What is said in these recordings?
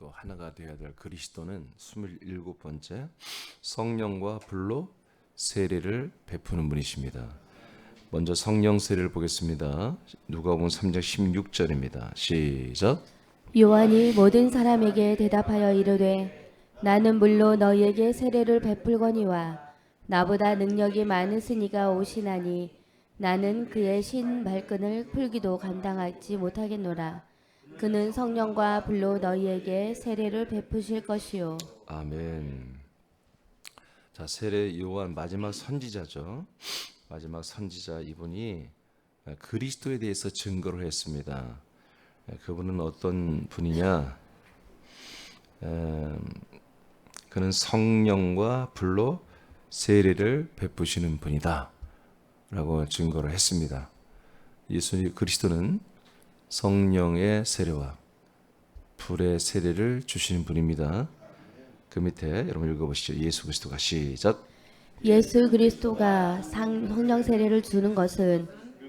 또 하나가 되어야 될 그리스도는 27번째 성령과 불로 세례를 베푸는 분이십니다. 먼저 성령 세례를 보겠습니다. 누가복음 3장 16절입니다. 시작. 요한이 모든 사람에게 대답하여 이르되 나는 물로 너희에게 세례를 베풀거니와 나보다 능력이 많으시니가 오시나니 나는 그의 신 발끈을 풀기도 감당하지 못하겠노라. 그는 성령과 불로 너희에게 세례를 베푸실 것이요. 아멘. 자, 세례 요한 마지막 선지자죠. 마지막 선지자 이분이 그리스도에 대해서 증거를 했습니다. 그분은 어떤 분이냐? 그는 성령과 불로 세례를 베푸시는 분이다 라고 증거를 했습니다. 예수 그리스도는 성령의 세례와 불의 세례를 주시는 분입니다. 그 밑에 여러분 읽어보시죠. 예수 그리스도가 시작. 예수 그리스도가 성령 세례를 주는 것은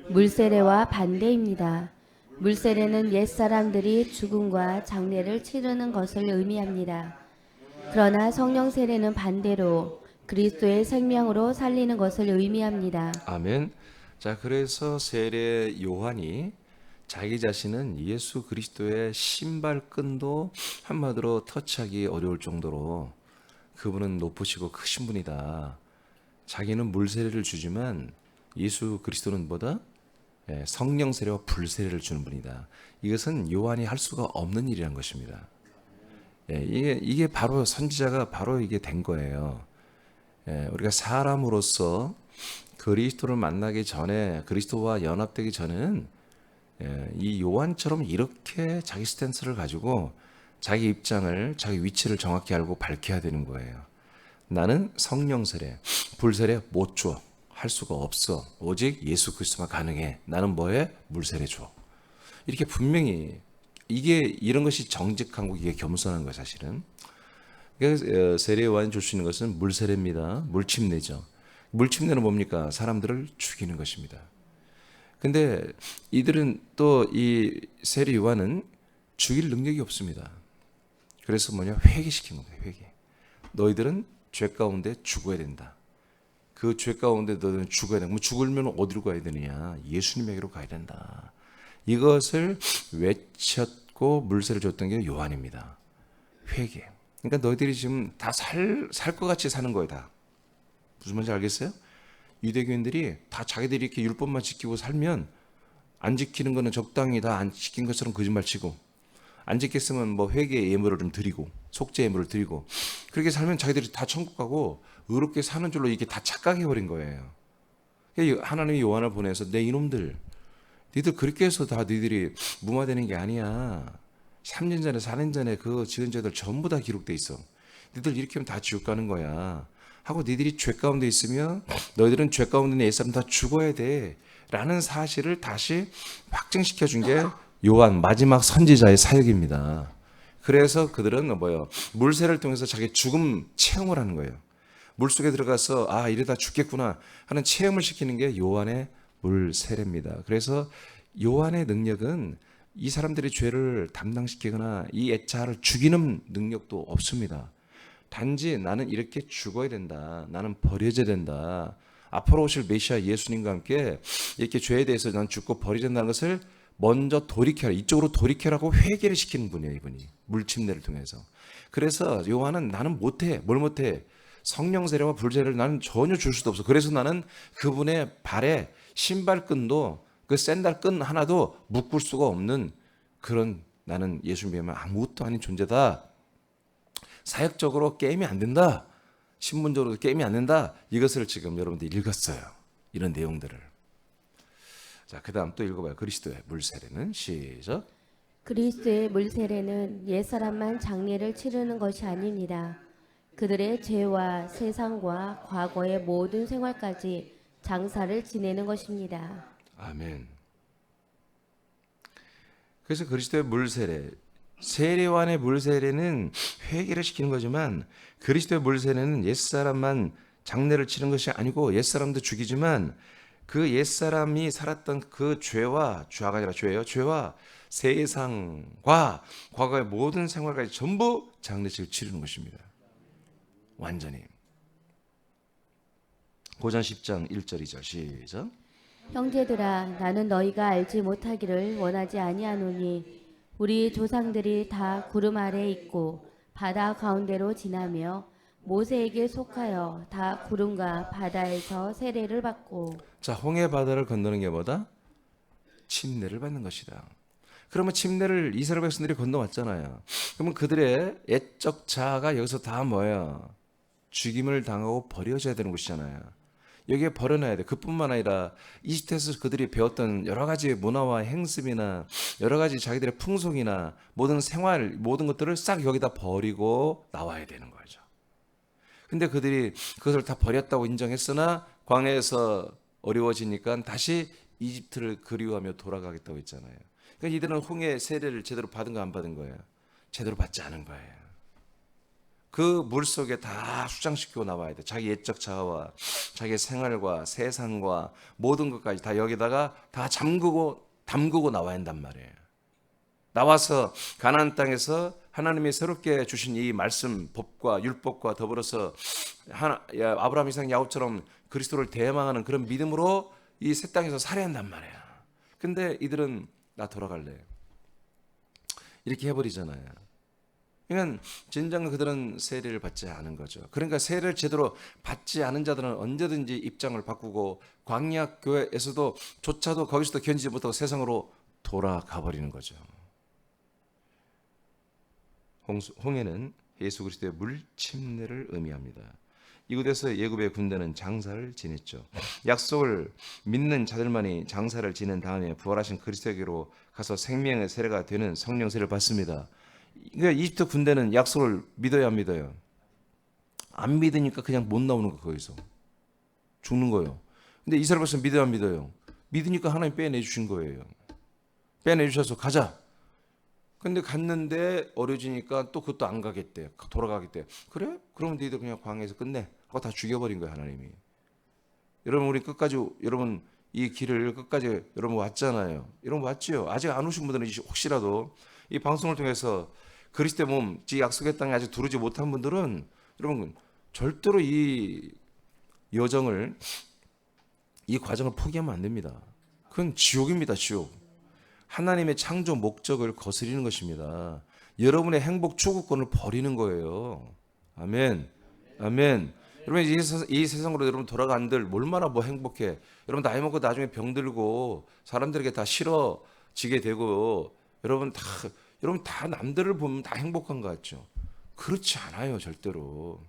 물세례와 반대입니다. 물세례는 옛사람들이 죽음과 장례를 치르는 것을 의미합니다. 그러나 성령 세례는 반대로 그리스도의 생명으로 살리는 것을 의미합니다. 아멘. 자, 그래서 세례 요한이 자기 자신은 예수 그리스도의 신발끈도 한마디로 터치하기 어려울 정도로 그분은 높으시고 크신 분이다. 자기는 물 세례를 주지만 예수 그리스도는 뭐다? 성령 세례와 불 세례를 주는 분이다. 이것은 요한이 할 수가 없는 일이란 것입니다. 이게 바로 선지자가 바로 이게 된 거예요. 우리가 사람으로서 그리스도를 만나기 전에 그리스도와 연합되기 전에는 이 요한처럼 이렇게 자기 스탠스를 가지고 자기 입장을 자기 위치를 정확히 알고 밝혀야 되는 거예요. 나는 성령 세례, 불 세례 못 줘. 할 수가 없어. 오직 예수 그리스도만 가능해. 나는 뭐해? 물 세례 줘. 이렇게 분명히 이게 이런 것이 정직하고 이게 겸손한 거예요, 사실은. 그래서 세례 요한이 줄 수 있는 것은 물 세례입니다. 물침례죠. 물침례는 뭡니까? 사람들을 죽이는 것입니다. 근데 이들은 또 이 세례 요한은 죽일 능력이 없습니다. 그래서 뭐냐? 회개시킨 겁니다. 회개. 너희들은 죄 가운데 죽어야 된다. 그 죄 가운데 너희들은 죽어야 된다. 그럼 죽으면 어디로 가야 되느냐? 예수님에게로 가야 된다. 이것을 외쳤고 물세를 줬던 게 요한입니다. 회개. 그러니까 너희들이 지금 다 살 것 같이 사는 거예요. 다. 무슨 말인지 알겠어요? 유대교인들이 다 자기들이 이렇게 율법만 지키고 살면 안 지키는 거는 적당히 다 안 지킨 것처럼 거짓말치고 안 지켰으면 뭐 회개 예물을 좀 드리고 속죄 예물을 드리고 그렇게 살면 자기들이 다 천국 가고 의롭게 사는 줄로 이게 다 착각해 버린 거예요. 하나님이 요한을 보내서 내 이놈들 니들 그렇게 해서 다 니들이 무마되는 게 아니야. 3년 전에 4년 전에 그 지은 죄들 전부 다 기록돼 있어. 니들 이렇게 하면 다 지옥 가는 거야. 하고 니들이 죄 가운데 있으면 너희들은 죄 가운데 있는 옛사람 다 죽어야 돼 라는 사실을 다시 확증시켜 준 게 요한 마지막 선지자의 사역입니다. 그래서 그들은 뭐예요? 물세를 통해서 자기 죽음 체험을 하는 거예요. 물속에 들어가서 아 이러다 죽겠구나 하는 체험을 시키는 게 요한의 물세례입니다. 그래서 요한의 능력은 이 사람들의 죄를 담당시키거나 이 애자를 죽이는 능력도 없습니다. 단지 나는 이렇게 죽어야 된다. 나는 버려져야 된다. 앞으로 오실 메시아 예수님과 함께 이렇게 죄에 대해서 난 죽고 버려야 된다는 것을 먼저 돌이켜라. 이쪽으로 돌이켜라고 회개를 시키는 분이에요. 이분이. 물침례를 통해서. 그래서 요한은 나는 못해. 뭘 못해? 성령 세례와 불 세례를 나는 전혀 줄 수도 없어. 그래서 나는 그분의 발에 신발끈도 그 샌들 끈 하나도 묶을 수가 없는 그런 나는 예수님 비하면 아무것도 아닌 존재다. 사역적으로 게임이 안 된다. 신문적으로 게임이 안 된다. 이것을 지금 여러분들이 읽었어요. 이런 내용들을. 자, 그 다음 또 읽어봐요. 그리스도의 물세례는 시작. 그리스도의 물세례는 옛사람만 장례를 치르는 것이 아닙니다. 그들의 죄와 세상과 과거의 모든 생활까지 장사를 지내는 것입니다. 아멘. 그래서 그리스도의 물세례, 세례요한의 물세례는 회개를 시키는 거지만 그리스도의 물세례는 옛사람만 장례를 치는 것이 아니고 옛사람도 죽이지만 그 옛사람이 살았던 그 죄와 죄가 아니라 죄예요. 죄와 세상과 과거의 모든 생활까지 전부 장례식을 치르는 것입니다. 완전히. 고전 10장 1절 2절 시작. 형제들아 나는 너희가 알지 못하기를 원하지 아니하노니 우리 조상들이 다 구름 아래 있고 바다 가운데로 지나며 모세에게 속하여 다 구름과 바다에서 세례를 받고. 자, 홍해 바다를 건너는 게 뭐다? 침례를 받는 것이다. 그러면 침례를 이스라엘 백성들이 건너왔잖아요. 그러면 그들의 옛적 자아가 여기서 다 뭐야? 죽임을 당하고 버려져야 되는 것이잖아요. 여기에 버려놔야 돼. 그뿐만 아니라 이집트에서 그들이 배웠던 여러 가지 문화와 행습이나 여러 가지 자기들의 풍속이나 모든 생활, 모든 것들을 싹 여기다 버리고 나와야 되는 거죠. 근데 그들이 그것을 다 버렸다고 인정했으나 광야에서 어려워지니까 다시 이집트를 그리워하며 돌아가겠다고 했잖아요. 그러니까 이들은 홍해 세례를 제대로 받은 거 안 받은 거예요? 제대로 받지 않은 거예요. 그 물 속에 다 수장시키고 나와야 돼. 자기 옛적 자아와 자기 생활과 세상과 모든 것까지 다 여기다가 다 담그고 나와야 한단 말이에요. 나와서 가나안 땅에서 하나님이 새롭게 주신 이 말씀, 법과 율법과 더불어서 아브라함, 이삭, 야곱처럼 그리스도를 대망하는 그런 믿음으로 이 새 땅에서 살아야 한단 말이야. 근데 이들은 나 돌아갈래 이렇게 해버리잖아요. 그러니까 진정 그들은 세례를 받지 않은 거죠. 그러니까 세례를 제대로 받지 않은 자들은 언제든지 입장을 바꾸고 광야 교회에서도 조차도 거기서도 견디지 못하고 세상으로 돌아가 버리는 거죠. 홍해는 예수 그리스도의 물침례를 의미합니다. 이곳에서 예굽의 군대는 장사를 지냈죠. 약속을 믿는 자들만이 장사를 지낸 다음에 부활하신 그리스도에게로 가서 생명의 세례가 되는 성령 세례를 받습니다. 그러니까 이집트 군대는 약속을 믿어야 안 믿어요? 안 믿으니까 그냥 못 나오는 거, 거기서 죽는 거예요. 근데 이스라엘 백성 믿어야 안 믿어요? 믿으니까 하나님 빼내주신 거예요. 빼내주셔서 가자. 근데 갔는데 어려지니까 또 그것도 안 가겠대. 돌아가겠대. 그래? 그러면 너희들 그냥 광야에서 끝내. 하고 다 죽여버린 거예요, 하나님이. 여러분, 우리 끝까지, 여러분 이 길을 끝까지 여러분 왔잖아요. 여러분 왔지요? 아직 안 오신 분들은 혹시라도 이 방송을 통해서 그리스도의 몸, 지 약속의 땅에 아직 두르지 못한 분들은 여러분 절대로 이 여정을, 이 과정을 포기하면 안 됩니다. 그건 지옥입니다, 지옥. 하나님의 창조 목적을 거스리는 것입니다. 여러분의 행복 추구권을 버리는 거예요. 아멘. 아멘. 여러분 이 세상으로 여러분 돌아간들 얼마나 뭐 행복해. 여러분 나이 먹고 나중에 병들고 사람들에게 다 싫어지게 되고 여러분 다 남들을 보면 다 행복한 것 같죠. 그렇지 않아요, 절대로.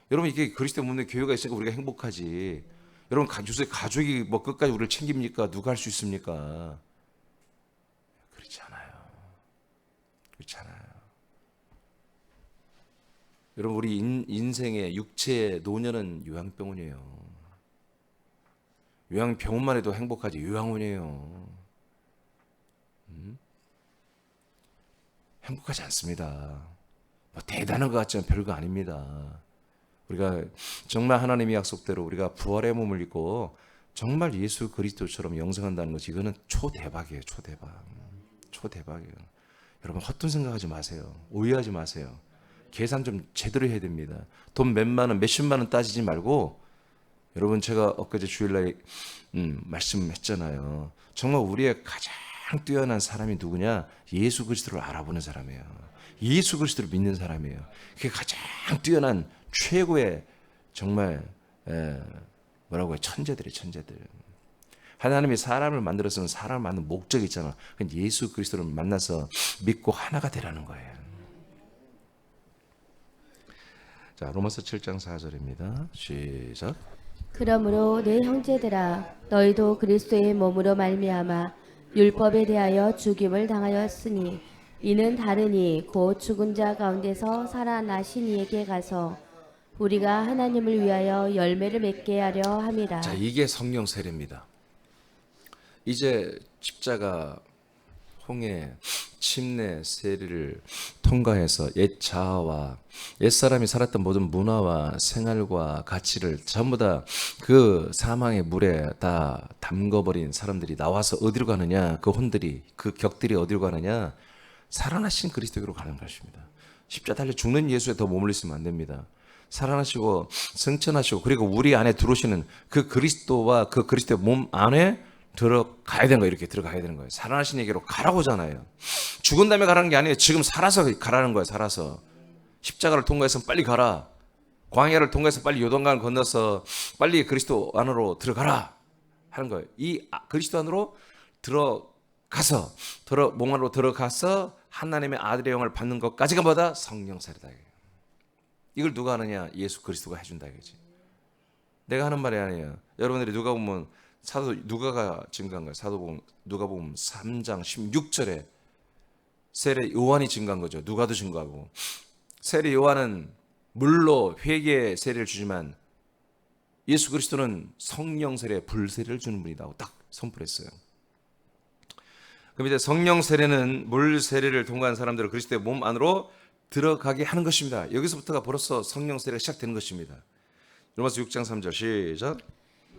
여러분 이게 그리스도 몸의 교회가 있으니까 우리가 행복하지. 여러분 요새 가족이 뭐 끝까지 우리를 챙깁니까? 누가 할 수 있습니까? 그렇지 않아요. 그렇지 않아요. 여러분 우리 인생의 육체의 노년은 요양병원이에요. 요양병원만 해도 행복하지 요양원이에요. 행복하지 않습니다. 뭐 대단한 것 같지만 별거 아닙니다. 우리가 정말 하나님의 약속대로 우리가 부활의 몸을 입고 정말 예수 그리스도처럼 영생한다는 것이 이거는 초대박이에요. 초대박이에요. 여러분 헛돈 생각하지 마세요. 오해하지 마세요. 계산 좀 제대로 해야 됩니다. 돈 몇만 원, 몇십만 원 따지지 말고 여러분 제가 엊그제 주일날 말씀했잖아요. 정말 우리의 가장 뛰어난 사람이 누구냐? 예수 그리스도를 알아보는 사람이에요. 예수 그리스도를 믿는 사람이에요. 그게 가장 뛰어난 최고의 정말 뭐라고 해요? 천재들이에요. 천재들. 하나님이 사람을 만들었으면 사람을 만든 목적이 있잖아. 그건 예수 그리스도를 만나서 믿고 하나가 되라는 거예요. 자, 로마서 7장 4절입니다. 시작. 그러므로 내 형제들아 너희도 그리스도의 몸으로 말미암아 율법에 대하여 죽임을 당하였으니 이는 다르니 곧 죽은 자 가운데서 살아나신 이에게 가서 우리가 하나님을 위하여 열매를 맺게 하려 함이라. 자, 이게 성령 세례입니다. 이제 십자가 홍해 침례 세례를 통과해서 옛 자아와 옛 사람이 살았던 모든 문화와 생활과 가치를 전부 다 그 사망의 물에 다 담궈버린 사람들이 나와서 어디로 가느냐? 그 혼들이, 그 격들이 어디로 가느냐? 살아나신 그리스도께로 가는 것입니다. 십자가 달려 죽는 예수에 더 머물러 있으면 안 됩니다. 살아나시고 승천하시고 그리고 우리 안에 들어오시는 그 그리스도와 그 그리스도의 몸 안에 들어가야 되는 거예요. 이렇게 들어가야 되는 거예요. 살아나신 얘기로 가라고잖아요. 죽은 다음에 가라는 게 아니에요. 지금 살아서 가라는 거예요. 살아서. 십자가를 통과해서 빨리 가라. 광야를 통과해서 빨리 요단강을 건너서 빨리 그리스도 안으로 들어가라 하는 거예요. 이 그리스도 안으로 들어가서 몸 안으로 들어가서 하나님의 아들의 영을 받는 것까지가 뭐다? 성령 세례다. 이걸 누가 하느냐? 예수 그리스도가 해준다 이거지. 내가 하는 말이 아니에요. 여러분들이 누가 보면 사도 누가가 증거한 거예요. 사도복음 누가복음 3장 16절에 세례 요한이 증거한 거죠. 누가도 증거하고. 세례 요한은 물로 회개 세례를 주지만 예수 그리스도는 성령 세례 불세례를 주는 분이라고 딱 선포했어요. 그럼 이제 성령 세례는 물 세례를 통과한 사람들을 그리스도의 몸 안으로 들어가게 하는 것입니다. 여기서부터가 벌써 성령 세례가 시작되는 것입니다. 로마서 6장 3절 시작.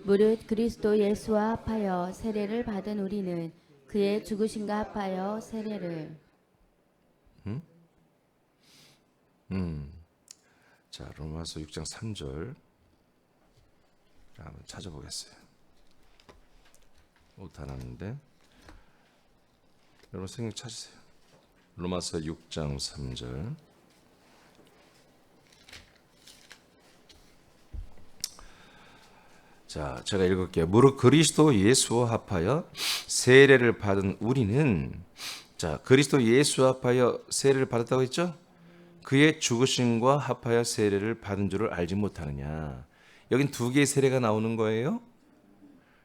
무릇 그리스도 예수와 합하여 세례를 받은 우리는 그의 죽으심과 합하여 세례를. 자, 로마서 6장 3절 한번 찾아보겠어요. 못 알았는데 여러분 성경 찾으세요. 로마서 6장 3절. 자, 제가 읽을게요. 무릇 그리스도 예수와 합하여 세례를 받은 우리는, 자, 그리스도 예수와 합하여 세례를 받았다고 했죠? 그의 죽으심과 합하여 세례를 받은 줄을 알지 못하느냐. 여긴 두 개의 세례가 나오는 거예요.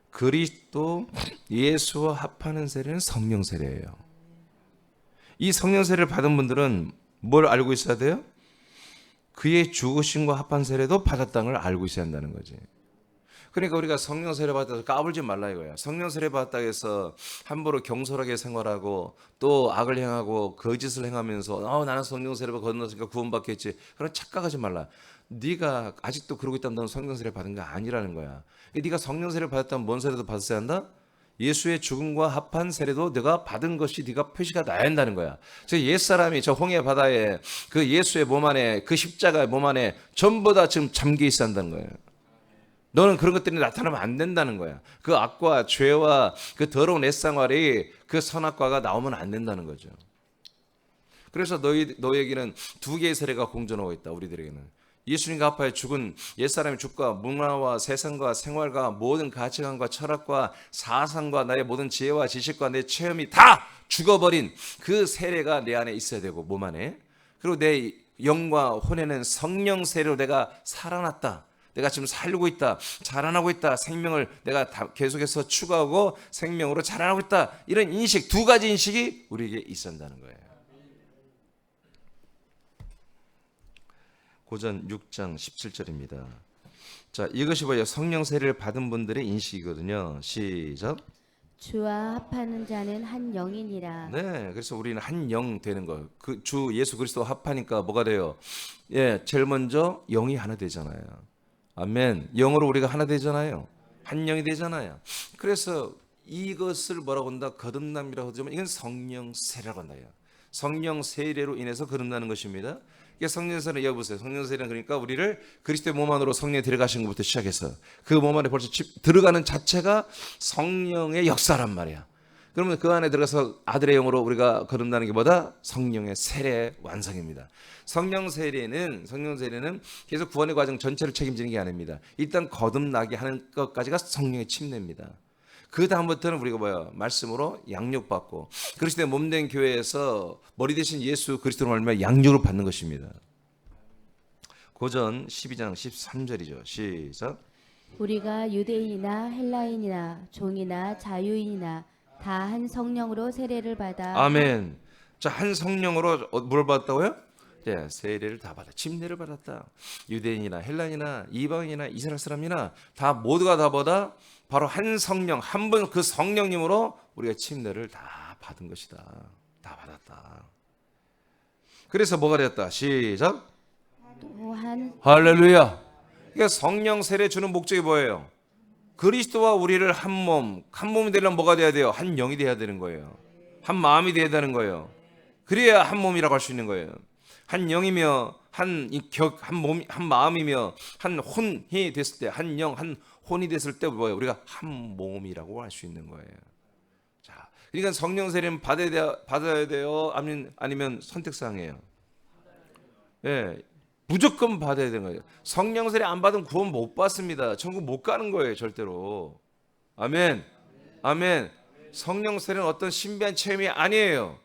그리스도 예수와 합하는 세례는 성령 세례예요. 이 성령 세례를 받은 분들은 뭘 알고 있어야 돼요? 그의 죽으심과 합한 세례도 받았다는 걸 알고 있어야 한다는 거지. 그러니까 우리가 성령 세례 받아서 까불지 말라 이거야. 성령 세례 받았다 해서 함부로 경솔하게 생활하고 또 악을 행하고 거짓을 행하면서 나는 성령 세례 건넜으니까 구원받겠지. 그런 착각하지 말라. 네가 아직도 그러고 있다면 너는 성령 세례 받은 거 아니라는 거야. 네가 성령 세례 받았다면 뭔 세례도 받았어야 한다? 예수의 죽음과 합한 세례도 네가 받은 것이 네가 표시가 나야 한다는 거야. 저 옛사람이 저 홍해 바다에 그 예수의 몸 안에 그 십자가의 몸 안에 전부 다 지금 잠겨 있어야 한다는 거예요. 너는 그런 것들이 나타나면 안 된다는 거야. 그 악과 죄와 그 더러운 옛생활이 그 선악과가 나오면 안 된다는 거죠. 그래서 너에게는 두 개의 세례가 공존하고 있다. 우리들에게는 예수님과 합하여 죽은 옛사람의 죽과 문화와 세상과 생활과 모든 가치관과 철학과 사상과 나의 모든 지혜와 지식과 내 체험이 다 죽어버린 그 세례가 내 안에 있어야 되고 몸 안에. 그리고 내 영과 혼에는 성령 세례로 내가 살아났다. 내가 지금 살고 있다, 자라나고 있다, 생명을 내가 계속해서 추구하고 생명으로 자라나고 있다. 이런 인식, 두 가지 인식이 우리에게 있어야 한다는 거예요. 고전 6장 17절입니다. 자, 이것이 뭐예요? 성령 세례를 받은 분들의 인식이거든요. 시작. 주와 합하는 자는 한 영이니라. 네, 그래서 우리는 한 영 되는 거. 그 주 예수 그리스도 합하니까 뭐가 돼요? 예, 제일 먼저 영이 하나 되잖아요. 아멘. 영으로 우리가 하나 되잖아요. 한 영이 되잖아요. 그래서 이것을 뭐라고 한다? 거듭남이라고 하지만 이건 성령 세례라고 한다. 성령 세례로 인해서 거듭나는 것입니다. 이게 성령 세례는 여보세요. 성령 세례는 그러니까 우리를 그리스도의 몸 안으로 성령에 들어가신 것부터 시작해서 그 몸 안에 벌써 들어가는 자체가 성령의 역사란 말이야. 그러면 그 안에 들어가서 아들의 영으로 우리가 거듭나는 게 뭐다? 성령의 세례 완성입니다. 성령 세례는 계속 구원의 과정 전체를 책임지는 게 아닙니다. 일단 거듭나게 하는 것까지가 성령의 침례입니다. 그 다음부터는 우리가 뭐야? 말씀으로 양육받고 그리스도의 몸된 교회에서 머리 대신 예수 그리스도로 말미암아 양육을 받는 것입니다. 고전 12장 13절이죠. 시작. 우리가 유대인이나 헬라인이나 종이나 자유인이나 다 한 성령으로 세례를 받아. 아멘. 자, 한 성령으로 뭘 받았다고요? 네, 세례를 다 받아. 침례를 받았다. 유대인이나 헬라인이나 이방인이나 이스라엘 사람이나 다 모두가 다 뭐다? 바로 한 성령, 한 분 그 성령님으로 우리가 침례를 다 받은 것이다. 다 받았다. 그래서 뭐가 되었다? 시작. 또한 할렐루야. 그러니까 성령 세례 주는 목적이 뭐예요? 그리스도와 우리를 한 몸이 되려면 뭐가 돼야 돼요? 한 영이 돼야 되는 거예요. 한 마음이 돼야 되는 거예요. 그래야 한 몸이라고 할 수 있는 거예요. 한 영이며 한 마음이며 한 혼이 됐을 때, 한 영, 한 혼이 됐을 때 뭐예요? 우리가 한 몸이라고 할 수 있는 거예요. 자, 그러니까 성령 세례는 받아야 돼요? 아니면 선택사항이에요? 예, 무조건 받아야 되는 거예요. 성령 세례 안 받으면 구원 못 받습니다. 천국 못 가는 거예요, 절대로. 아멘. 아멘. 성령 세례는 어떤 신비한 체험이 아니에요.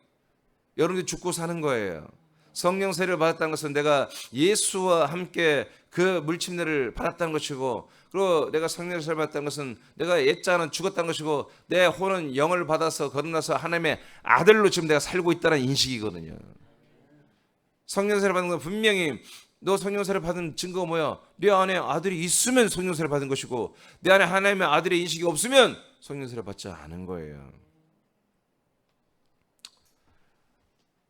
여러분들이 죽고 사는 거예요. 성령 세례를 받았다는 것은 내가 예수와 함께 그 물침례를 받았다는 것이고, 그리고 내가 성령 세례를 받았다는 것은 내가 옛자는 죽었다는 것이고, 내 혼은 영을 받아서 거듭나서 하나님의 아들로 지금 내가 살고 있다는 인식이거든요. 성령 세례 받은 건 분명히 너 성령 세례 받은 증거가 뭐야? 내 안에 아들이 있으면 성령 세례 받은 것이고, 내 안에 하나님의 아들의 인식이 없으면 성령 세례 받지 않은 거예요.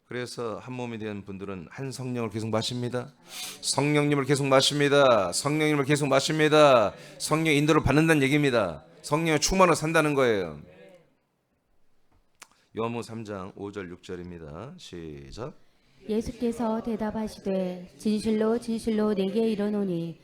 그래서 한 몸이 된 분들은 한 성령을 계속 마십니다. 성령님을 계속 마십니다. 성령님을 계속 마십니다. 성령 인도를 받는다는 얘기입니다. 성령의 충만으로 산다는 거예요. 요한복음 3장 5절 6절입니다. 시작. 예수께서 대답하시되 진실로 진실로 내게 이르노니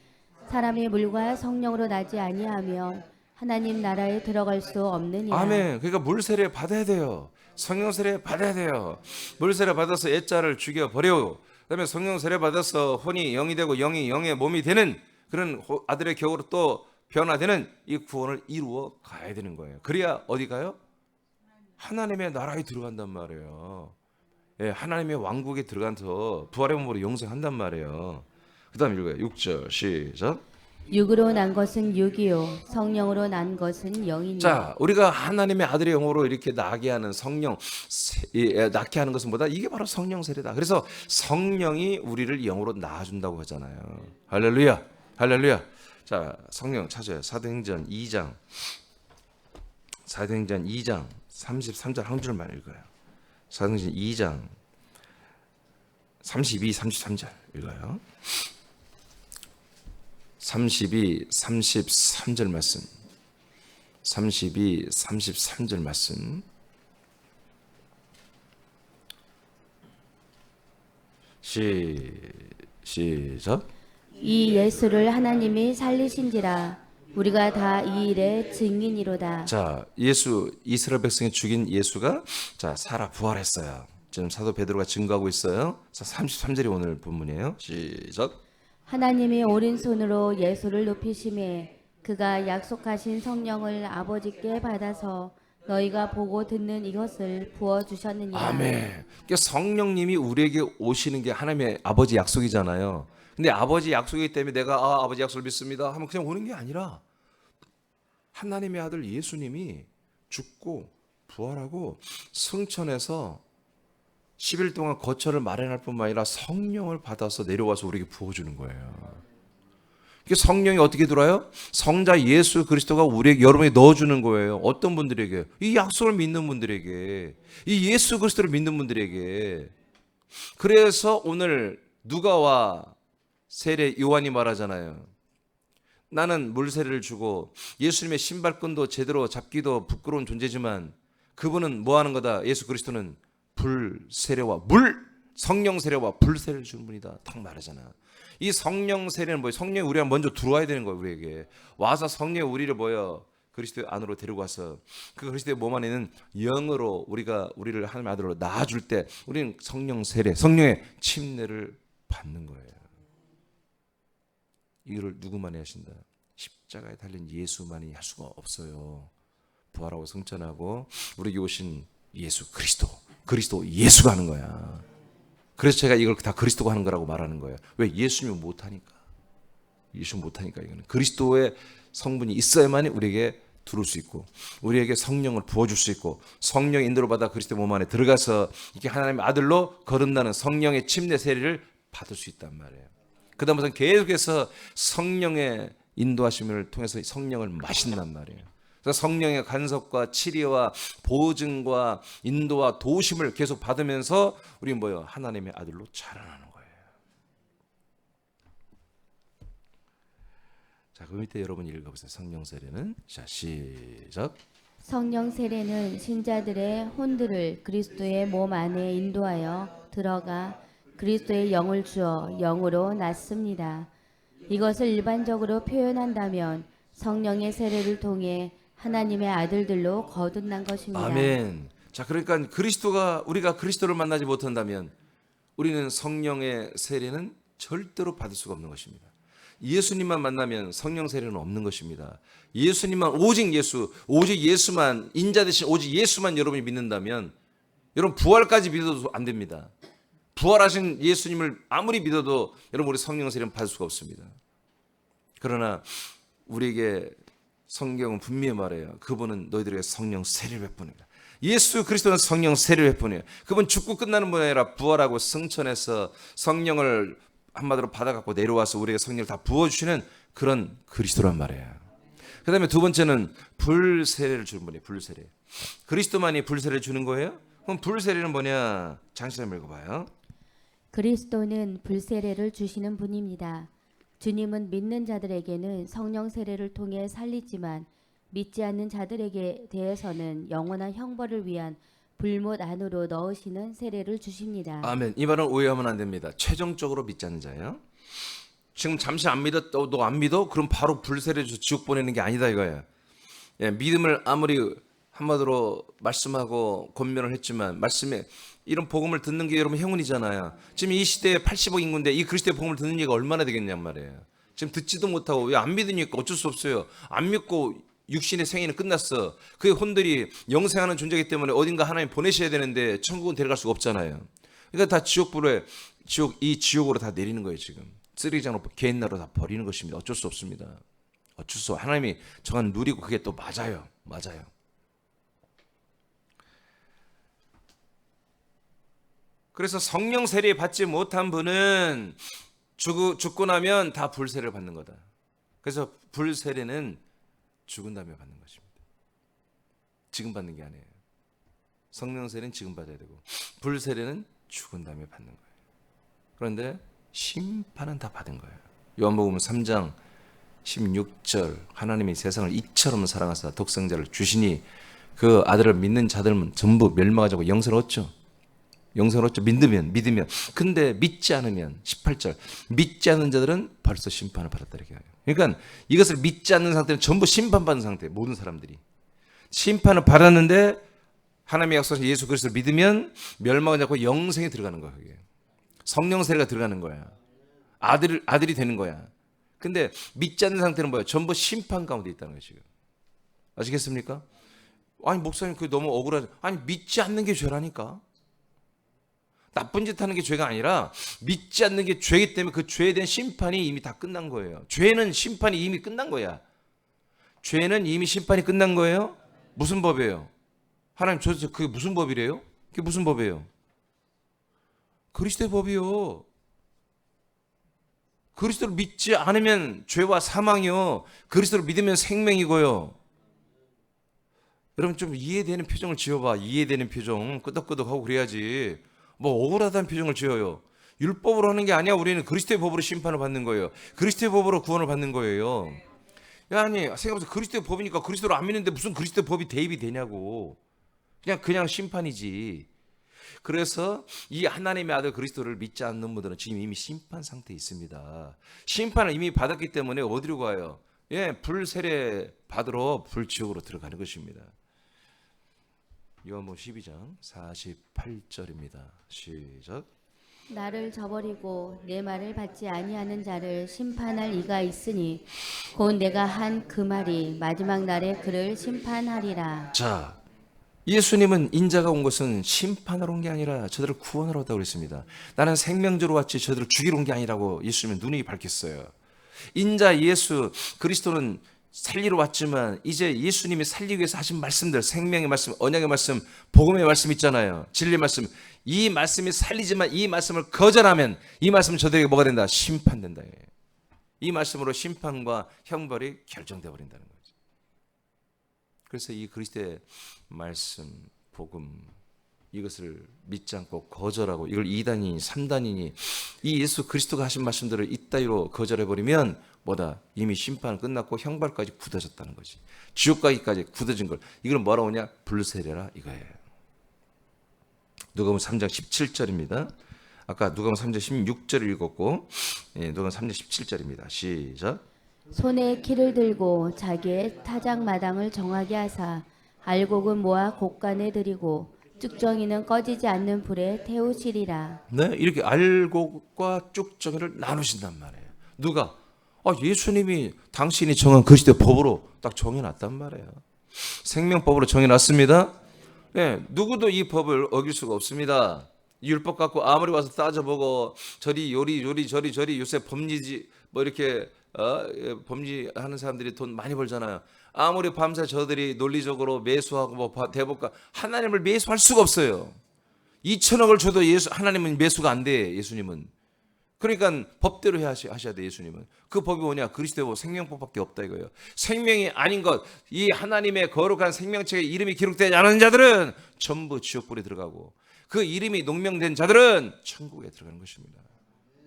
사람이 물과 성령으로 나지 아니하면 하나님 나라에 들어갈 수 없느니라. 아멘. 그러니까 물 세례 받아야 돼요. 성령 세례 받아야 돼요. 물 세례 받아서 옛자를 죽여 버려. 그다음에 성령 세례 받아서 혼이 영이 되고 영이 영의 몸이 되는 그런 아들의 격으로 또 변화되는 이 구원을 이루어 가야 되는 거예요. 그래야 어디 가요? 하나님의 나라에 들어간단 말이에요. 예, 하나님의 왕국에 들어가서 부활의 몸으로 영생한단 말이에요. 그다음 읽어요. 6절 시작. 육으로 난 것은 육이요 성령으로 난 것은 영이니. 자, 우리가 하나님의 아들의 영으로 이렇게 나게 하는 성령, 낳게 하는 것은 뭐다? 이게 바로 성령 세례다. 그래서 성령이 우리를 영으로 낳아준다고 하잖아요. 할렐루야, 할렐루야. 자, 성령 찾아요. 사도행전 2장 33절 한 줄만 읽어요. 사도행전 2장 32, 33절 읽어요. 32, 33절 말씀. 32, 33절 말씀. 시작. 이 예수를 하나님이 살리신지라 우리가 다 이 일의 증인이로다. 자, 예수 이스라엘 백성이 죽인 예수가 자 살아 부활했어요. 지금 사도 베드로가 증거하고 있어요. 자, 33절이 오늘 본문이에요. 시작. 하나님이 오른손으로 예수를 높이심에 그가 약속하신 성령을 아버지께 받아서 너희가 보고 듣는 이것을 부어주셨느니라. 아멘. 그러니까 성령님이 우리에게 오시는 게 하나님의 아버지 약속이잖아요. 근데 아버지 약속이기 때문에 내가 아버지 약속을 믿습니다 하면 그냥 오는 게 아니라 하나님의 아들 예수님이 죽고 부활하고 승천해서 10일 동안 거처를 마련할 뿐만 아니라 성령을 받아서 내려와서 우리에게 부어주는 거예요. 이게 성령이 어떻게 들어와요? 성자 예수 그리스도가 우리에게 여러분에게 넣어주는 거예요. 어떤 분들에게? 이 약속을 믿는 분들에게, 이 예수 그리스도를 믿는 분들에게. 그래서 오늘 누가와 세례 요한이 말하잖아요. 나는 물 세례를 주고 예수님의 신발끈도 제대로 잡기도 부끄러운 존재지만 그분은 뭐 하는 거다? 예수 그리스도는 불 세례와 성령 세례와 불 세례를 주는 분이다. 딱 말하잖아. 이 성령 세례는 뭐예요? 성령이 우리가 먼저 들어와야 되는 거예요. 우리에게 와서 성령이 우리를 뭐예요? 그리스도의 안으로 데리고 와서 그 그리스도의 몸 안에는 영으로 우리를 하나님의 아들로 낳아줄 때 우리는 성령 세례, 성령의 침례를 받는 거예요. 이거를 누구만이 하신다? 십자가에 달린 예수만이 할 수가 없어요. 부활하고 승천하고 우리에게 오신 예수 그리스도 예수가 하는 거야. 그래서 제가 이걸 다 그리스도가 하는 거라고 말하는 거예요. 왜? 예수님은 못하니까. 예수 못하니까. 이거는 그리스도의 성분이 있어야만 우리에게 들어올 수 있고 우리에게 성령을 부어줄 수 있고 성령의 인도를 받아 그리스도의 몸 안에 들어가서 이렇게 하나님의 아들로 거듭나는 성령의 침례 세례를 받을 수 있단 말이에요. 그 다음부터는 계속해서 성령의 인도하심을 통해서 성령을 마신단 말이에요. 그래서 성령의 간섭과 치료와 보증과 인도와 도우심을 계속 받으면서 우리는 뭐예요? 하나님의 아들로 자라나는 거예요. 자, 그 밑에 여러분 읽어보세요. 성령 세례는. 자, 시작. 성령 세례는 신자들의 혼들을 그리스도의 몸 안에 인도하여 들어가 그리스도의 영을 주어 영으로 낳습니다. 이것을 일반적으로 표현한다면 성령의 세례를 통해 하나님의 아들들로 거듭난 것입니다. 아멘. 자, 그러니까 우리가 그리스도를 만나지 못한다면 우리는 성령의 세례는 절대로 받을 수가 없는 것입니다. 예수님만 만나면 성령 세례는 없는 것입니다. 예수님만, 오직 예수만, 인자 대신 오직 예수만 여러분이 믿는다면 여러분 부활까지 믿어도 안 됩니다. 부활하신 예수님을 아무리 믿어도 여러분 우리 성령 세례는 받을 수가 없습니다. 그러나 우리에게 성경은 분명히 말해요. 그분은 너희들에게 성령 세례를 베푸니라. 예수 그리스도는 성령 세례를 베푸니라. 그분 죽고 끝나는 분이 아니라 부활하고 승천해서 성령을 한마디로 받아갖고 내려와서 우리에게 성령을 다 부어주시는 그런 그리스도란 말이에요. 그 다음에 두 번째는 불세례를 주는 분이에요. 불세례. 그리스도만이 불세례를 주는 거예요? 그럼 불세례는 뭐냐? 장시를 읽어봐요. 그리스도는 불세례를 주시는 분입니다. 주님은 믿는 자들에게는 성령 세례를 통해 살리지만 믿지 않는 자들에게 대해서는 영원한 형벌을 위한 불못 안으로 넣으시는 세례를 주십니다. 아멘. 이 말은 오해하면 안 됩니다. 최종적으로 믿지 않는 자예요. 지금 잠시 안 믿었다고 너 안 믿어? 그럼 바로 불세례 줘서 지옥 보내는 게 아니다 이거야. 예, 믿음을 아무리 한마디로 말씀하고 권면을 했지만 말씀에 이런 복음을 듣는 게 여러분 행운이잖아요. 지금 이 시대에 80억 인구인데 이 그리스도의 복음을 듣는 얘가 얼마나 되겠냔 말이에요. 지금 듣지도 못하고 왜 안 믿으니까 어쩔 수 없어요. 안 믿고 육신의 생애는 끝났어. 그의 혼들이 영생하는 존재이기 때문에 어딘가 하나님 보내셔야 되는데 천국은 데려갈 수가 없잖아요. 그러니까 다 지옥으로 다 내리는 거예요. 지금 쓰레기장으로 개인나로 다 버리는 것입니다. 어쩔 수 없습니다. 어쩔 수 없어. 하나님이 정한 누리고 그게 또 맞아요. 그래서 성령 세례 받지 못한 분은 죽고 나면 다 불세례를 받는 거다. 그래서 불세례는 죽은 다음에 받는 것입니다. 지금 받는 게 아니에요. 성령 세례는 지금 받아야 되고 불세례는 죽은 다음에 받는 거예요. 그런데 심판은 다 받은 거예요. 요한복음 3장 16절 하나님이 세상을 이처럼 사랑하사 독생자를 주시니 그 아들을 믿는 자들은 전부 멸망하지 않고 영생을 얻죠. 영생을 얻죠. 믿으면. 근데 믿지 않으면 18절 믿지 않는 자들은 벌써 심판을 받았다 이렇게 해요. 그러니까 이것을 믿지 않는 상태는 전부 심판받은 상태. 모든 사람들이 심판을 받았는데 하나님의 약속하신 예수 그리스도를 믿으면 멸망하지 않고 영생에 들어가는 거예요. 그게. 성령 세례가 들어가는 거야. 아들이 되는 거야. 근데 믿지 않는 상태는 뭐예요? 전부 심판 가운데 있다는 거예요. 지금 아시겠습니까? 아니 목사님 그게 너무 억울하죠. 아니 믿지 않는 게 죄라니까. 나쁜 짓 하는 게 죄가 아니라 믿지 않는 게 죄이기 때문에 그 죄에 대한 심판이 이미 다 끝난 거예요. 죄는 심판이 이미 끝난 거야. 죄는 이미 심판이 끝난 거예요. 무슨 법이에요? 하나님 도대체 그게 무슨 법이래요? 그게 무슨 법이에요? 그리스도의 법이요. 그리스도를 믿지 않으면 죄와 사망이요. 그리스도를 믿으면 생명이고요. 여러분 좀 이해되는 표정을 지어봐. 이해되는 표정. 끄덕끄덕하고 그래야지. 뭐 억울하다는 표정을 지어요. 율법으로 하는 게 아니야. 우리는 그리스도의 법으로 심판을 받는 거예요. 그리스도의 법으로 구원을 받는 거예요. 아니 생각해보세요. 그리스도의 법이니까 그리스도를 안 믿는데 무슨 그리스도의 법이 대입이 되냐고. 그냥 심판이지. 그래서 이 하나님의 아들 그리스도를 믿지 않는 분들은 지금 이미 심판 상태에 있습니다. 심판을 이미 받았기 때문에 어디로 가요? 불세례 받으러 불지옥으로 들어가는 것입니다. 요한복음 12장 48절입니다. 시작. 나를 저버리고 내 말을 받지 아니하는 자를 심판할 이가 있으니 곧 내가 한 그 말이 마지막 날에 그를 심판하리라. 자, 예수님은 인자가 온 것은 심판하러 온 게 아니라 저들을 구원하러 왔다고 그랬습니다. 나는 생명주로 왔지 저들을 죽이러 온 게 아니라고 예수님은 눈이 밝혔어요. 인자 예수 그리스도는 살리러 왔지만 이제 예수님이 살리기 위해서 하신 말씀들, 생명의 말씀, 언약의 말씀, 복음의 말씀 있잖아요. 진리의 말씀. 이 말씀이 살리지만 이 말씀을 거절하면 이 말씀은 저들에게 뭐가 된다? 심판된다. 이 말씀으로 심판과 형벌이 결정되어 버린다는 거죠. 그래서 이 그리스도의 말씀, 복음 이것을 믿지 않고 거절하고 이걸 2단이니 3단이니 이 예수 그리스도가 하신 말씀들을 이따위로 거절해버리면 뭐다? 이미 심판은 끝났고 형벌까지 굳어졌다는 거지. 지옥 가기까지 굳어진 걸. 이걸 뭐라고 하냐? 불세례라 이거예요. 누가복음 3장 17절입니다. 아까 누가복음 3장 16절을 읽었고 누가복음 3장 17절입니다. 시작. 손에 키를 들고 자기의 타작마당을 정하게 하사 알곡은 모아 곳간에 들이고 쭉정이는 꺼지지 않는 불에 태우시리라. 네, 이렇게 알곡과 쭉정이를 나누신단 말이에요. 누가? 예수님이 당신이 정한 그리스도의 법으로 딱 정해놨단 말이에요. 생명법으로 정해놨습니다. 네, 누구도 이 법을 어길 수가 없습니다. 이 율법 갖고 아무리 와서 따져보고 저리 저리 요새 범죄지 뭐 이렇게 범죄하는 사람들이 돈 많이 벌잖아요. 아무리 밤새 저들이 논리적으로 매수하고 뭐 대법과 하나님을 매수할 수가 없어요. 2천억을 줘도 하나님은 매수가 안 돼. 예수님은. 그러니까 법대로 하셔야 돼. 예수님은. 그 법이 뭐냐? 그리스도의 법, 생명법밖에 없다 이거예요. 생명이 아닌 것, 이 하나님의 거룩한 생명책에 이름이 기록되지 않은 자들은 전부 지옥불에 들어가고 그 이름이 농명된 자들은 천국에 들어가는 것입니다.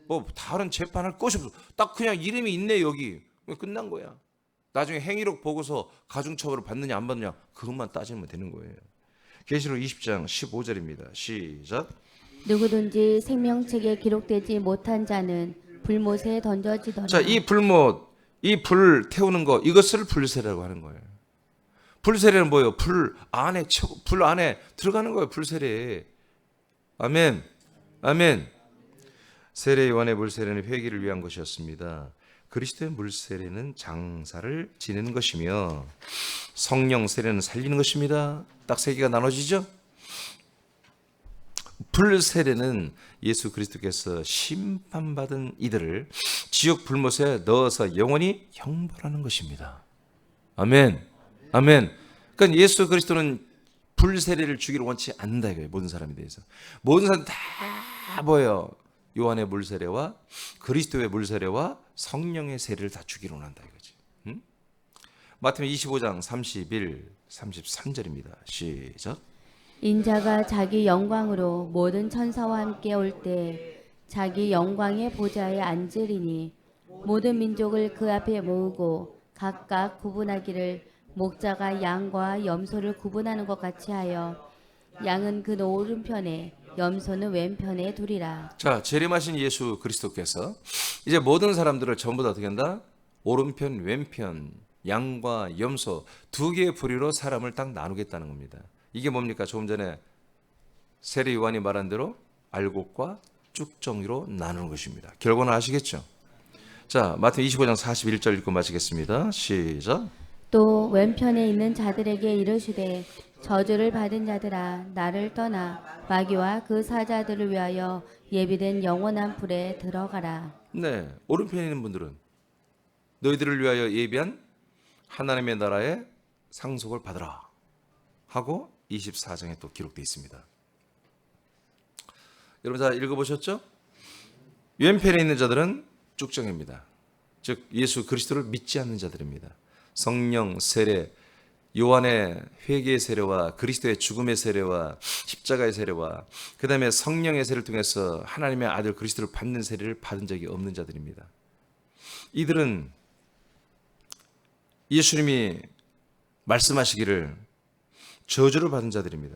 뭐 다른 재판할 것이 없어. 딱 그냥 이름이 있네 여기. 끝난 거야. 나중에 행위록 보고서 가중처벌을 받느냐 안 받느냐 그것만 따지면 되는 거예요. 계시록 20장 15절입니다. 시작. 누구든지 생명책에 기록되지 못한 자는 불못에 던져지더라. 자, 이 불못, 이 불 태우는 거 이것을 불세례라고 하는 거예요. 불세례는 뭐예요? 불 안에 들어가는 거예요. 불세례. 아멘. 아멘. 세례 요한의 물세례는 회개를 위한 것이었습니다. 그리스도의 물세례는 장사를 지내는 것이며 성령 세례는 살리는 것입니다. 딱 세 개가 나눠지죠? 불세례는 예수 그리스도께서 심판받은 이들을 지옥 불못에 넣어서 영원히 형벌하는 것입니다. 아멘. 아멘. 그러니까 예수 그리스도는 불세례를 주기를 원치 않는다 이거예요. 모든 사람에 대해서. 모든 사람 다 뭐예요? 요한의 물세례와 그리스도의 물세례와 성령의 세례를 다 주기로 원한다 이거지. 응? 마태복음 25장 31, 33절입니다. 시작. 인자가 자기 영광으로 모든 천사와 함께 올 때 자기 영광의 보좌에 앉으리니 모든 민족을 그 앞에 모으고 각각 구분하기를 목자가 양과 염소를 구분하는 것 같이 하여 양은 그 오른편에 염소는 왼편에 두리라. 자, 재림하신 예수 그리스도께서 이제 모든 사람들을 전부 다 어떻게 한다? 오른편, 왼편, 양과 염소 두 개의 부류로 사람을 딱 나누겠다는 겁니다. 이게 뭡니까? 조금 전에 세례 요한이 말한 대로 알곡과 쭉정이로 나누는 것입니다. 결과는 아시겠죠? 자, 마태복음 25장 41절 읽고 마치겠습니다. 시작. 또 왼편에 있는 자들에게 이르시되 저주를 받은 자들아 나를 떠나 마귀와 그 사자들을 위하여 예비된 영원한 불에 들어가라. 네, 오른편에 있는 분들은 너희들을 위하여 예비한 하나님의 나라의 상속을 받으라 하고 24장에 또 기록되어 있습니다. 여러분 다 읽어보셨죠? 왼편에 있는 자들은 쭉정입니다. 즉 예수 그리스도를 믿지 않는 자들입니다. 성령 세례, 요한의 회개의 세례와 그리스도의 죽음의 세례와 십자가의 세례와 그 다음에 성령의 세례를 통해서 하나님의 아들 그리스도를 받는 세례를 받은 적이 없는 자들입니다. 이들은 예수님이 말씀하시기를 저주를 받은 자들입니다.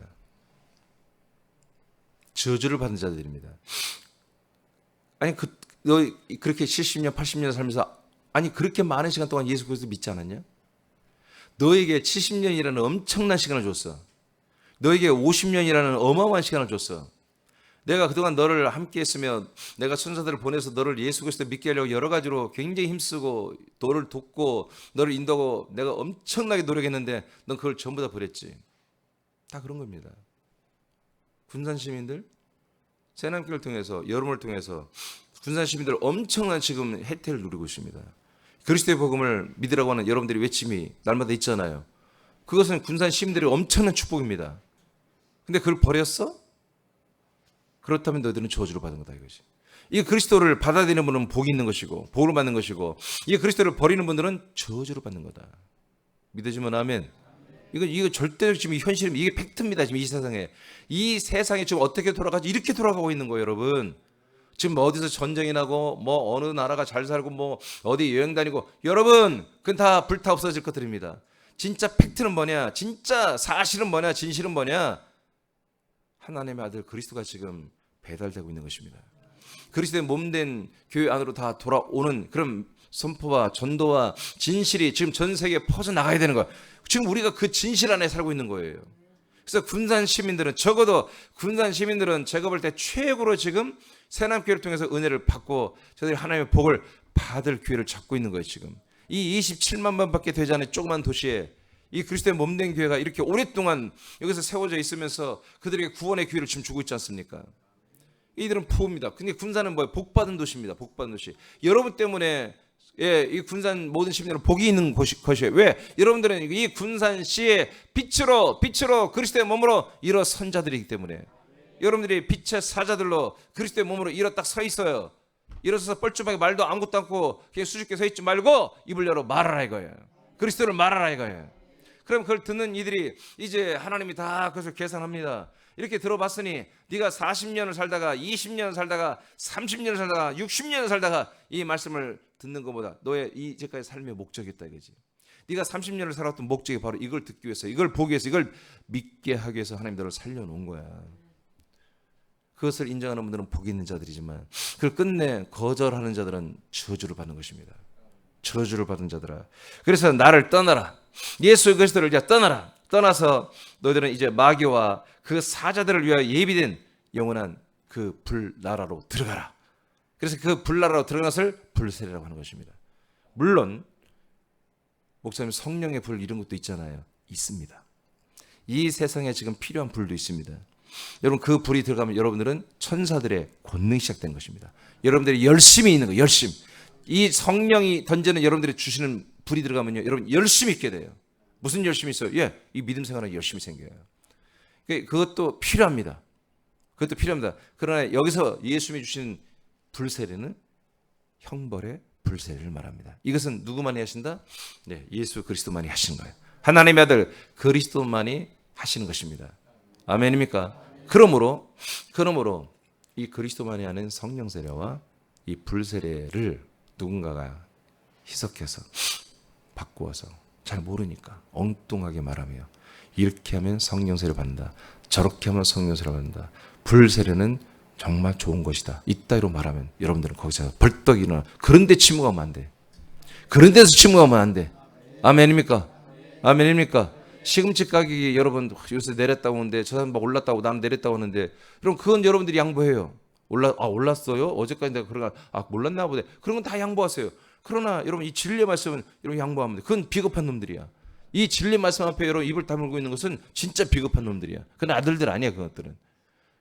저주를 받은 자들입니다. 아니 너 그렇게 70년 80년 살면서 아니 그렇게 많은 시간 동안 예수 그리스도 믿지 않았냐? 너에게 70년이라는 엄청난 시간을 줬어. 너에게 50년이라는 어마어마한 시간을 줬어. 내가 그동안 너를 함께 했으며 내가 천사들을 보내서 너를 예수 그리스도 믿게 하려고 여러 가지로 굉장히 힘쓰고 너를 돕고 너를 인도하고 내가 엄청나게 노력했는데 넌 그걸 전부 다 버렸지. 다 그런 겁니다. 군산 시민들 새남길을 통해서 여름을 통해서 군산 시민들 엄청난 지금 혜택을 누리고 있습니다. 그리스도의 복음을 믿으라고 하는 여러분들이 외침이 날마다 있잖아요. 그것은 군산 시민들의 엄청난 축복입니다. 근데 그걸 버렸어? 그렇다면 너희들은 저주를 받은 거다 이것이. 이 그리스도를 받아들이는 분은 복이 있는 것이고 복을 받는 것이고 이 그리스도를 버리는 분들은 저주를 받는 거다. 믿어지면 아멘. 이거 절대 지금 현실입니다. 이게 팩트입니다. 지금 이 세상에. 이 세상이 지금 어떻게 돌아가지? 이렇게 돌아가고 있는 거예요, 여러분. 지금 어디서 전쟁이 나고 뭐 어느 나라가 잘 살고 뭐 어디 여행 다니고 여러분 그건 다 불타 없어질 것들입니다. 진짜 팩트는 뭐냐? 진짜 사실은 뭐냐? 진실은 뭐냐? 하나님의 아들 그리스도가 지금 배달되고 있는 것입니다. 그리스도의 몸된 교회 안으로 다 돌아오는 그런 선포와 전도와 진실이 지금 전 세계에 퍼져나가야 되는 거야. 지금 우리가 그 진실 안에 살고 있는 거예요. 그래서 군산 시민들은 적어도 군산 시민들은 제가 볼 때 최고로 지금 새남교회를 통해서 은혜를 받고 저들이 하나님의 복을 받을 기회를 잡고 있는 거예요. 지금 이 27만 번밖에 되지 않은 조그만 도시에 이 그리스도의 몸된 교회가 이렇게 오랫동안 여기서 세워져 있으면서 그들에게 구원의 기회를 지금 주고 있지 않습니까? 이들은 부입니다. 근데 군산은 뭐예요? 복받은 도시입니다. 복받은 도시. 여러분 때문에 이 군산 모든 시민들은 복이 있는 것이에요. 왜? 여러분들은 이 군산시의 빛으로 그리스도의 몸으로 일어선 자들이기 때문에 여러분들이 빛의 사자들로 그리스도의 몸으로 일어 딱 서 있어요. 일어서서 뻘쭘하게 말도 아무것도 않고 그냥 수줍게 서 있지 말고 입을 열어 말하라 이거예요. 그리스도를 말하라 이거예요. 그럼 그걸 듣는 이들이 이제 하나님이 다 그것을 계산합니다. 이렇게 들어봤으니 네가 40년을 살다가 20년을 살다가 30년을 살다가 60년을 살다가 이 말씀을 듣는 것보다 너의 이제까지 삶의 목적이 있다 이거지. 네가 30년을 살았던 목적이 바로 이걸 듣기 위해서, 이걸 보기 위해서, 이걸 믿게 하기 위해서 하나님 너를 살려놓은 거야. 그것을 인정하는 분들은 복이 있는 자들이지만 그걸 끝내 거절하는 자들은 저주를 받는 것입니다. 저주를 받은 자들아. 그래서 나를 떠나라. 예수 그리스도를 이제 떠나라. 떠나서 너희들은 이제 마귀와 그 사자들을 위하여 예비된 영원한 그 불나라로 들어가라. 그래서 그 불나라로 들어간 것을 불세례라고 하는 것입니다. 물론 목사님 성령의 불 이런 것도 있잖아요. 있습니다. 이 세상에 지금 필요한 불도 있습니다. 여러분 그 불이 들어가면 여러분들은 천사들의 권능이 시작된 것입니다. 여러분들이 열심히 있는 거예요. 열심. 이 성령이 던지는 여러분들이 주시는 불이 들어가면요, 여러분 열심히 있게 돼요. 무슨 열심히 있어요? 이 믿음 생활은 열심히 생겨요. 그것도 필요합니다. 그것도 필요합니다. 그러나 여기서 예수님이 주신 불세례는 형벌의 불세례를 말합니다. 이것은 누구만이 하신다? 네, 예수 그리스도만이 하시는 거예요. 하나님의 아들 그리스도만이 하시는 것입니다. 아멘입니까? 그러므로 이 그리스도만이 하는 성령 세례와 이 불세례를 누군가가 희석해서 바꾸어서 잘 모르니까 엉뚱하게 말하며 이렇게 하면 성령 세례를 받는다, 저렇게 하면 성령 세례를 받는다, 불세례는 정말 좋은 것이다, 이따위로 말하면 여러분들은 거기서 벌떡 일어나. 그런데 침묵하면 안 돼. 그런 데서 침묵하면 안 돼. 아멘입니까? 아멘입니까? 시금치 가격이 여러분 요새 내렸다고 하는데 저 사람 막 올랐다고 나는 내렸다고 하는데 그럼 그건 여러분들이 양보해요. 올랐어요? 어제까지 내가 그런 거 몰랐나 보네. 그런 건 다 양보하세요. 그러나 여러분 이 진리의 말씀은 여러분 양보하면 돼. 그건 비겁한 놈들이야. 이 진리의 말씀 앞에 여러분 입을 다물고 있는 것은 진짜 비겁한 놈들이야. 그건 아들들 아니야. 그것들은.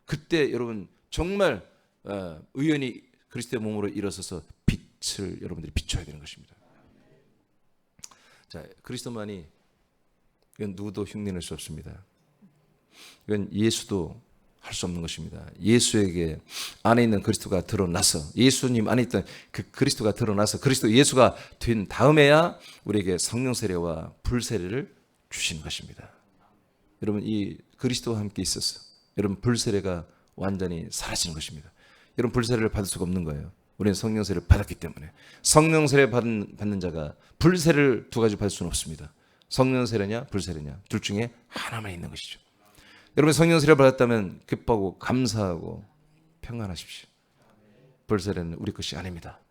그때 여러분 정말 의연히 그리스도의 몸으로 일어서서 빛을 여러분들이 비춰야 되는 것입니다. 자, 그리스도만이 이건 누구도 흉내낼 수 없습니다. 이건 예수도 할 수 없는 것입니다. 예수에게 안에 있는 그리스도가 드러나서, 예수님 안에 있던 그 그리스도가 드러나서 그리스도 예수가 된 다음에야 우리에게 성령 세례와 불 세례를 주시는 것입니다. 여러분 이 그리스도와 함께 있어서 여러분 불 세례가 완전히 사라지는 것입니다. 여러분 불 세례를 받을 수가 없는 거예요. 우리는 성령 세례를 받았기 때문에. 성령 세례 받는 자가 불 세례를 두 가지 받을 수는 없습니다. 성령 세례냐 불 세례냐 둘 중에 하나만 있는 것이죠. 여러분 성령 세례를 받았다면 기뻐하고 감사하고 평안하십시오. 불 세례는 우리 것이 아닙니다.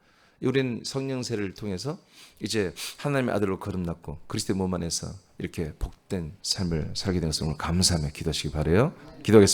우리는 성령 세례를 통해서 이제 하나님의 아들로 거듭났고 그리스도의 몸 안에서 이렇게 복된 삶을 살게 된 것을 오늘 감사하며 기도하시기 바라요. 기도하겠습니다.